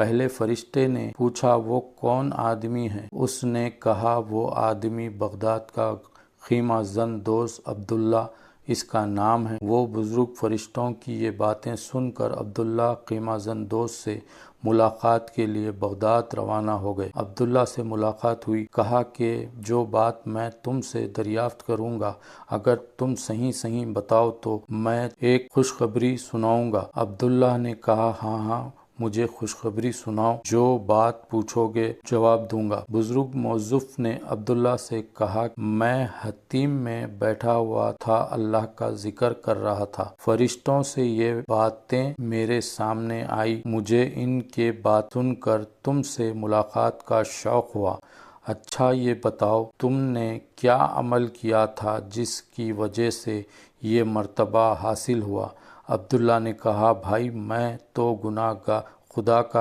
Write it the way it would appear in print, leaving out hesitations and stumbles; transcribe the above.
पहले फरिश्ते ने पूछा, वो कौन आदमी है? उसने कहा, वो आदमी बगदाद का खीमा जन दोस्त अब्दुल्ला इसका नाम है। वो बुजुर्ग फरिश्तों की ये बातें सुनकर अब्दुल्ला खीमा जन दोस्त से मुलाकात के लिए बगदाद रवाना हो गए। अब्दुल्ला से मुलाकात हुई। कहा कि जो बात मैं तुमसे दरियाफ्त करूंगा, अगर तुम सही सही बताओ तो मैं एक खुशखबरी सुनाऊंगा। अब्दुल्ला ने कहा, हाँ हाँ, मुझे खुशखबरी सुनाओ, जो बात पूछोगे जवाब दूंगा। बुजुर्ग मौजूफ ने अब्दुल्ला से कहा, मैं हतीम में बैठा हुआ था, अल्लाह का जिक्र कर रहा था। फरिश्तों से ये बातें मेरे सामने आई। मुझे इनके बात सुनकर तुमसे मुलाकात का शौक हुआ। अच्छा ये बताओ, तुमने क्या अमल किया था जिसकी वजह से ये मर्तबा हासिल हुआ? अब्दुल्ला ने कहा, भाई मैं तो गुनाहगार खुदा का